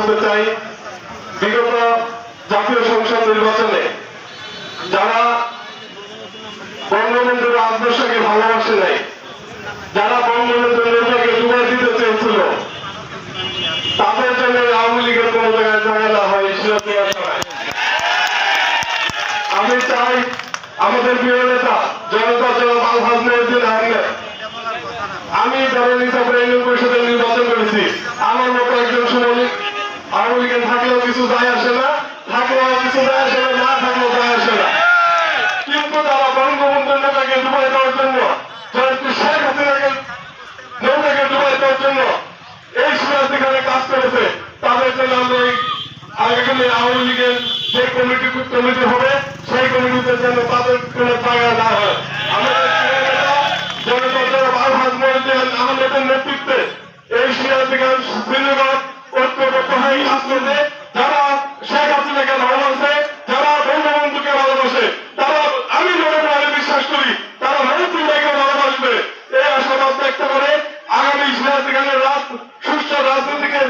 করতে চাই, বিগত জাতীয় সংসদ নির্বাচনে যারা বঙ্গবন্ধুর আদর্শকে ভালোবাসে নাই, যারা বঙ্গবন্ধুর নেতাকে ডুবাই দিতে চেয়েছিল, তাদের জন্য আওয়ামী লীগের কোন জায়গায় জায়গা না হয়। আমি চাই আমাদের প্রিয় নেতা জনতা জনাব আলহাজ মহিউদ্দিন আহমেদ, আমি দলের হিসাবে ইউনিয়ন পরিষদের নির্বাচন করেছি, আমার মতো একজন সুমনিক আওয়ামী লীগের থাকলেও কিছু যায় আসে না, থাকলেও কিছু যায় আসে না, না থাকলেও যায় আসে না। কিন্তু তারা বঙ্গবন্ধুর নেতাকে ডুবাই দেওয়ার জন্য, শেখ হাসিনাকে নেতাকে ডুবাই দেওয়ার জন্য এই সিদ্ধান্তে কাজ করেছে, তাদের জন্য আমরা আগামী আওয়ামী লীগের যে কমিটি হবে সেই কমিটিতে যেন তাদের কোন জায়গা না হয়। আমাদের আলহাজ মহিউদ্দিন আহমেদের নেতৃত্বে এই সিরাজগঞ্জ শ্রীনগর ঐক্যবদ্ধ হয়ে কাজ করবে। যারা শেখ হাসিনাকে ভালোবাসে, যারা বঙ্গবন্ধুকে ভালোবাসে, তারা আমি মনে প্রাণে বিশ্বাস করি তারা মহিউদ্দিনকে ভালোবাসবে। এই আশাবাদ ব্যক্ত করে আগামী সিরাজগঞ্জের সুষ্ঠু রাজনীতিকে